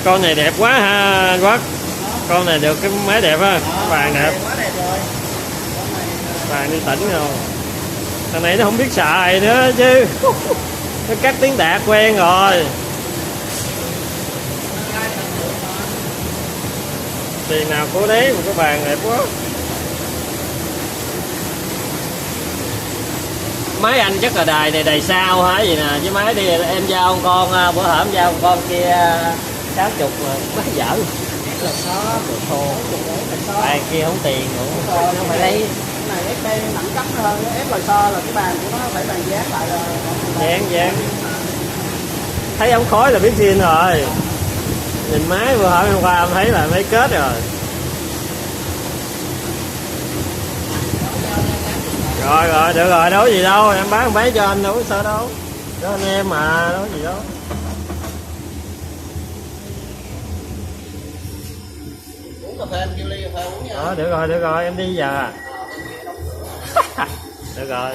Con này đẹp quá ha anh Quốc. Con này được cái máy đẹp á, vàng đẹp. Vàng đi tỉnh rồi. Thằng này nó không biết xài nữa chứ. Nó cắt tiếng Đạt quen rồi. Tiền nào cố đấy một cái vàng đẹp quá. Máy anh chắc là đài này đài sau hả gì nè, chứ máy đi em giao con bữa hổm giao con kia 60 máy dở. Bàn kia không tiền nữa. Nó phải lấy này FB nặng cấp hơn, FB so là cái bàn của nó phải bàn dán lại là dán. Thấy ống khói là biết zin rồi. Nhìn máy vừa hỏi hôm qua em thấy là mấy kết rồi. Rồi được rồi, đâu có gì đâu, em bán máy cho anh đâu có sợ đâu. Đó anh em mà, đâu có gì đâu. uống cà phê, anh kêu ly cà phê uống nha. Đó, được rồi, em đi giờ à. Được rồi.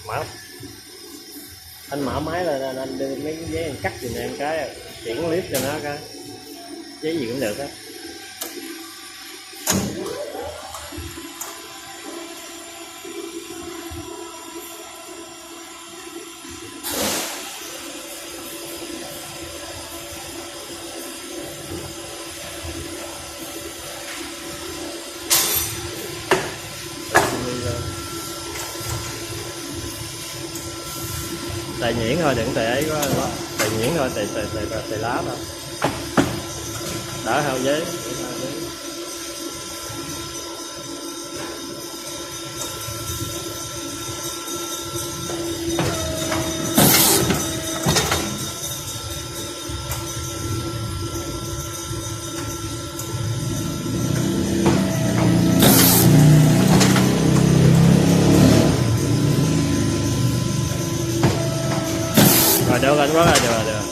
Mở. Anh mở máy lên anh đưa mấy cái giấy anh cắt giùm em cái chuyển clip cho nó cái. Giấy gì cũng được á. Tài nhuyễn thôi, đừng tài ấy quá, tài nhuyễn thôi, tài lá thôi, đỡ hao giấy. Rồi được anh quá rồi, được.